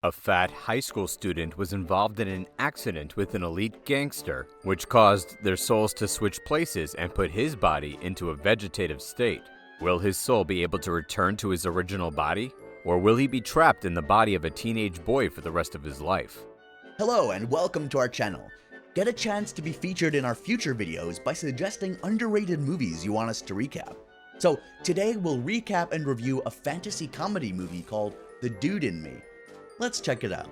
A fat high school student was involved in an accident with an elite gangster, which caused their souls to switch places and put his body into a vegetative state. Will his soul be able to return to his original body? Or will he be trapped in the body of a teenage boy for the rest of his life? Hello and welcome to our channel. Get a chance to be featured in our future videos by suggesting underrated movies you want us to recap. So today we'll recap and review a fantasy comedy movie called The Dude in Me. Let's check it out.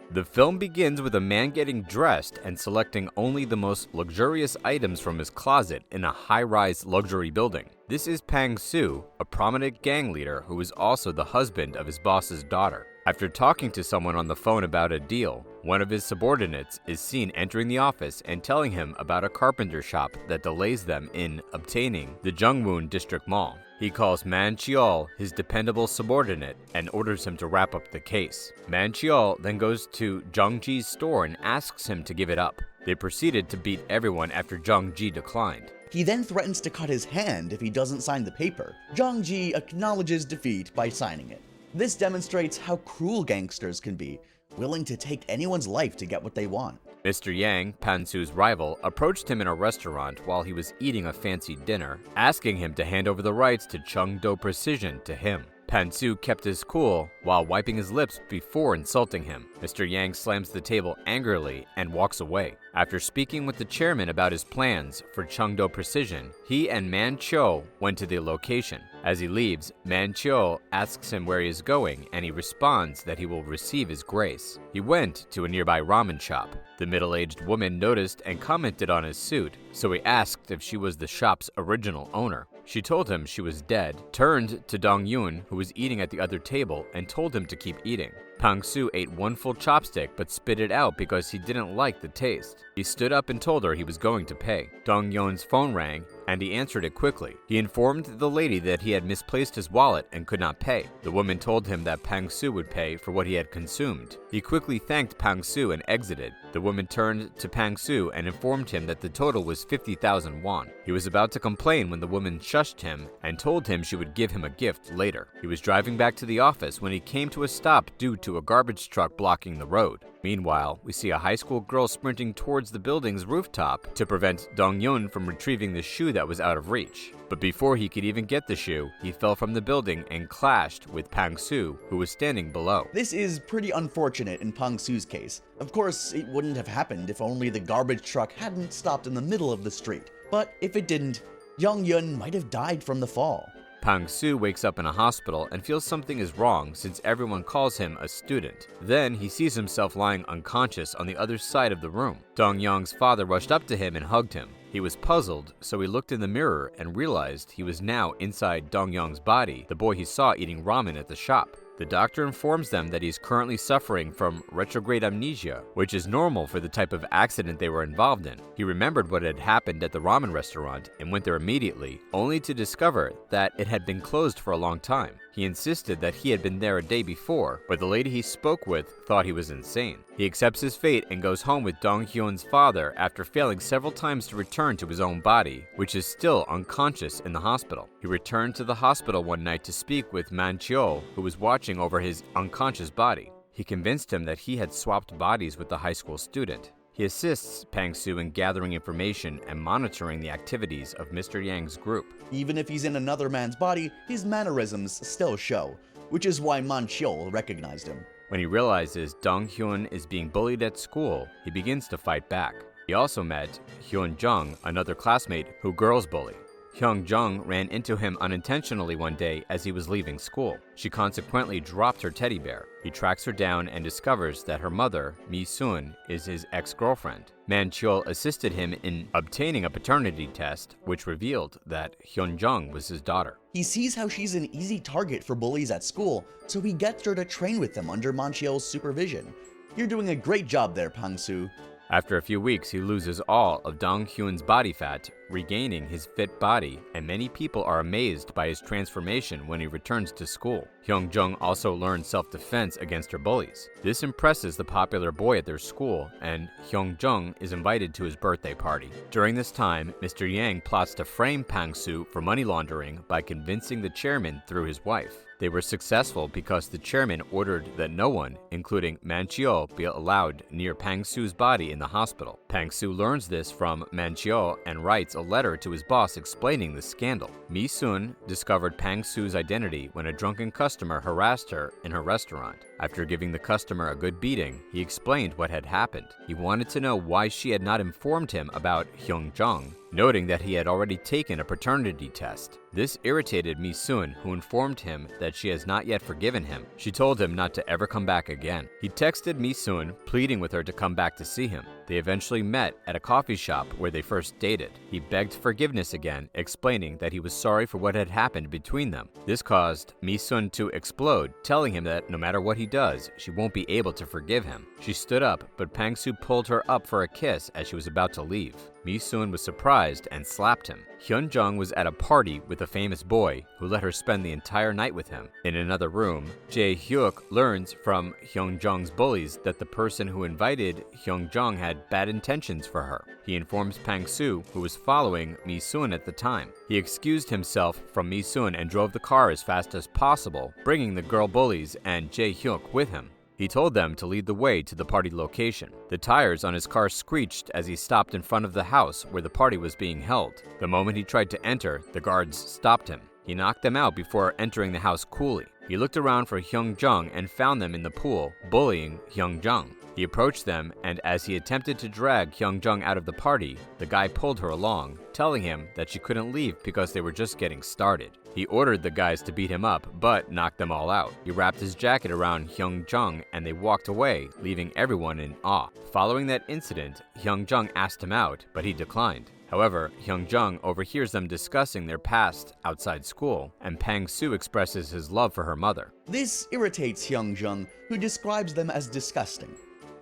The film begins with a man getting dressed and selecting only the most luxurious items from his closet in a high-rise luxury building. This is Pang-soo, a prominent gang leader who is also the husband of his boss's daughter. After talking to someone on the phone about a deal, one of his subordinates is seen entering the office and telling him about a carpenter shop that delays them in obtaining the Jungwon District Mall. He calls Man Cheol his dependable subordinate and orders him to wrap up the case. Man Cheol then goes to Jung-ji's store and asks him to give it up. They proceeded to beat everyone after Jung-ji declined. He then threatens to cut his hand if he doesn't sign the paper. Jung-ji acknowledges defeat by signing it. This demonstrates how cruel gangsters can be, willing to take anyone's life to get what they want. Mr. Yang, Pan-soo's rival, approached him in a restaurant while he was eating a fancy dinner, asking him to hand over the rights to Chungdo Precision to him. Pan-soo kept his cool while wiping his lips before insulting him. Mr. Yang slams the table angrily and walks away. After speaking with the chairman about his plans for Chungdo Precision, he and Man Cho went to the location. As he leaves, Man Cho asks him where he is going, and he responds that he will receive his grace. He went to a nearby ramen shop. The middle-aged woman noticed and commented on his suit, so he asked if she was the shop's original owner. She told him she was dead, turned to Dong-yoon, who was eating at the other table, and told him to keep eating. Pang-soo ate one full chopstick but spit it out because he didn't like the taste. He stood up and told her he was going to pay. Dong-yoon's phone rang, and he answered it quickly. He informed the lady that he had misplaced his wallet and could not pay. The woman told him that Pang-soo would pay for what he had consumed. He quickly thanked Pang-soo and exited. The woman turned to Pang-soo and informed him that the total was 50,000 won. He was about to complain when the woman shushed him and told him she would give him a gift later. He was driving back to the office when he came to a stop due to a garbage truck blocking the road. Meanwhile, we see a high school girl sprinting towards the building's rooftop to prevent Dong-yoon from retrieving the shoe that was out of reach. But before he could even get the shoe, he fell from the building and clashed with Pang-soo, who was standing below. This is pretty unfortunate in Pang-soo's case. Of course, it wouldn't have happened if only the garbage truck hadn't stopped in the middle of the street. But if it didn't, Jung-yoon might have died from the fall. Pang-soo wakes up in a hospital and feels something is wrong since everyone calls him a student. Then he sees himself lying unconscious on the other side of the room. Dong-young's father rushed up to him and hugged him. He was puzzled, so he looked in the mirror and realized he was now inside Dong-young's body, the boy he saw eating ramen at the shop. The doctor informs them that he's currently suffering from retrograde amnesia, which is normal for the type of accident they were involved in. He remembered what had happened at the ramen restaurant and went there immediately, only to discover that it had been closed for a long time. He insisted that he had been there a day before, but the lady he spoke with thought he was insane. He accepts his fate and goes home with Dong-hyun's father after failing several times to return to his own body, which is still unconscious in the hospital. He returned to the hospital one night to speak with Man Cheol, who was watching over his unconscious body. He convinced him that he had swapped bodies with the high school student. He assists Pang-soo in gathering information and monitoring the activities of Mr. Yang's group. Even if he's in another man's body, his mannerisms still show, which is why Man Cheol recognized him. When he realizes Dong-hyun is being bullied at school, he begins to fight back. He also met Hyun-jung, another classmate who girls bully. Hyun-jung ran into him unintentionally one day as he was leaving school. She consequently dropped her teddy bear. He tracks her down and discovers that her mother, Mi-soon, is his ex-girlfriend. Man Cheol assisted him in obtaining a paternity test, which revealed that Hyun-jung was his daughter. He sees how she's an easy target for bullies at school, so he gets her to train with them under Man Cheol's supervision. You're doing a great job there, Pang-soo. After a few weeks, he loses all of Dong-hyun's body fat, regaining his fit body, and many people are amazed by his transformation when he returns to school. Hyun-jung also learns self-defense against her bullies. This impresses the popular boy at their school, and Hyun-jung is invited to his birthday party. During this time, Mr. Yang plots to frame Pang-soo for money laundering by convincing the chairman through his wife. They were successful because the chairman ordered that no one, including Manchio, be allowed near Pang Su's body in the hospital. Pang Su learns this from Manchio and writes a letter to his boss explaining the scandal. Mi Sun discovered Pang Su's identity when a drunken customer harassed her in her restaurant. After giving the customer a good beating, he explained what had happened. He wanted to know why she had not informed him about Hyung Jung, noting that he had already taken a paternity test. This irritated Mi Sun, who informed him that she has not yet forgiven him. She told him not to ever come back again. He texted Mi Sun, pleading with her to come back to see him. They eventually met at a coffee shop where they first dated. He begged forgiveness again, explaining that he was sorry for what had happened between them. This caused Mi Sun to explode, telling him that no matter what he does, she won't be able to forgive him. She stood up, but Pang Su pulled her up for a kiss as she was about to leave. Mi Sun was surprised and slapped him. Hyun Jung was at a party with a famous boy who let her spend the entire night with him. In another room, Jae Hyuk learns from Hyun Jung's bullies that the person who invited Hyun Jung had bad intentions for her. He informs Pang Su, who was following Mi Sun at the time. He excused himself from Mi Sun and drove the car as fast as possible, bringing the girl bullies and Jae Hyuk with him. He told them to lead the way to the party location. The tires on his car screeched as he stopped in front of the house where the party was being held. The moment he tried to enter, the guards stopped him. He knocked them out before entering the house coolly. He looked around for Hyung Jung and found them in the pool, bullying Hyung Jung. He approached them, and as he attempted to drag Hyung Jung out of the party, the guy pulled her along, telling him that she couldn't leave because they were just getting started. He ordered the guys to beat him up, but knocked them all out. He wrapped his jacket around Hyung Jung and they walked away, leaving everyone in awe. Following that incident, Hyung Jung asked him out, but he declined. However, Hyun Jung overhears them discussing their past outside school, and Pang Su expresses his love for her mother. This irritates Hyun Jung, who describes them as disgusting.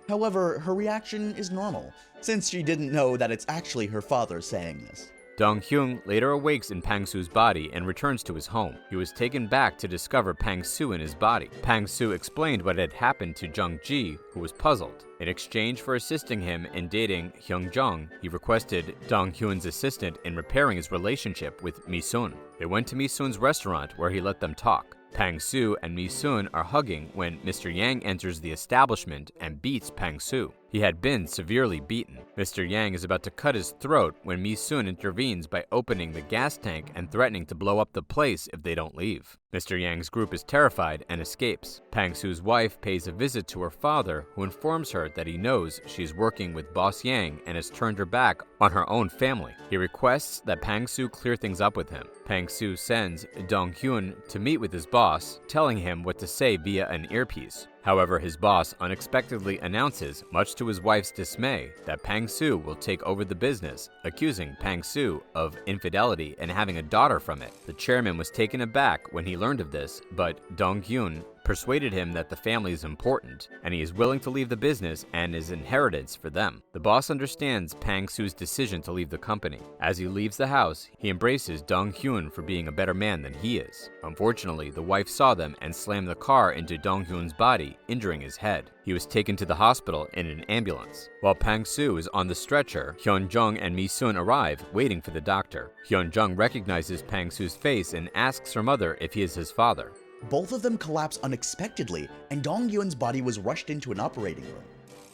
However, her reaction is normal, since she didn't know that it's actually her father saying this. Dong Hyun later awakes in Pang Su's body and returns to his home. He was taken back to discover Pang Su in his body. Pang Su explained what had happened to Jung Ji, who was puzzled. In exchange for assisting him in dating Hyun Jung, he requested Dong Hyun's assistant in repairing his relationship with Mi Sun. They went to Mi Sun's restaurant where he let them talk. Pang Su and Mi Sun are hugging when Mr. Yang enters the establishment and beats Pang Su. He had been severely beaten. Mr. Yang is about to cut his throat when Mi Sun intervenes by opening the gas tank and threatening to blow up the place if they don't leave. Mr. Yang's group is terrified and escapes. Pang Su's wife pays a visit to her father, who informs her that he knows she's working with Boss Yang and has turned her back on her own family. He requests that Pang Su clear things up with him. Pang Su sends Dong Hyun to meet with his boss, telling him what to say via an earpiece. However, his boss unexpectedly announces, much to his wife's dismay, that Pang Su will take over the business, accusing Pang Su of infidelity and having a daughter from it. The chairman was taken aback when he learned of this, but Dong Hyun persuaded him that the family is important, and he is willing to leave the business and his inheritance for them. The boss understands Pang Su's decision to leave the company. As he leaves the house, he embraces Dong Hyun for being a better man than he is. Unfortunately, the wife saw them and slammed the car into Dong Hyun's body, injuring his head. He was taken to the hospital in an ambulance. While Pang Su is on the stretcher, Hyun Jung and Mi Sun arrive, waiting for the doctor. Hyun Jung recognizes Pang Su's face and asks her mother if he is his father. Both of them collapse unexpectedly, and Dong Hyun's body was rushed into an operating room.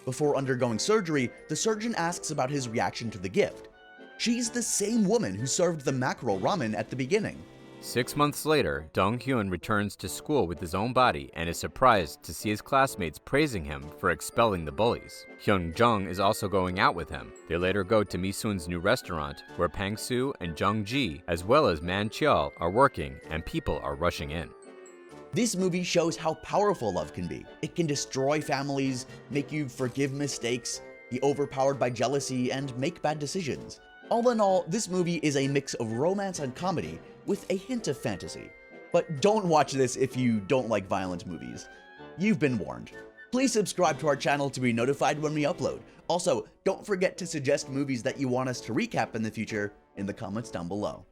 Before undergoing surgery, the surgeon asks about his reaction to the gift. She's the same woman who served the mackerel ramen at the beginning. 6 months later, Dong Hyun returns to school with his own body and is surprised to see his classmates praising him for expelling the bullies. Hyun Jung is also going out with him. They later go to Mi Sun's new restaurant, where Pang Su and Jung Ji, as well as Man Cheol, are working, and people are rushing in. This movie shows how powerful love can be. It can destroy families, make you forgive mistakes, be overpowered by jealousy, and make bad decisions. All in all, this movie is a mix of romance and comedy with a hint of fantasy. But don't watch this if you don't like violent movies. You've been warned. Please subscribe to our channel to be notified when we upload. Also, don't forget to suggest movies that you want us to recap in the future in the comments down below.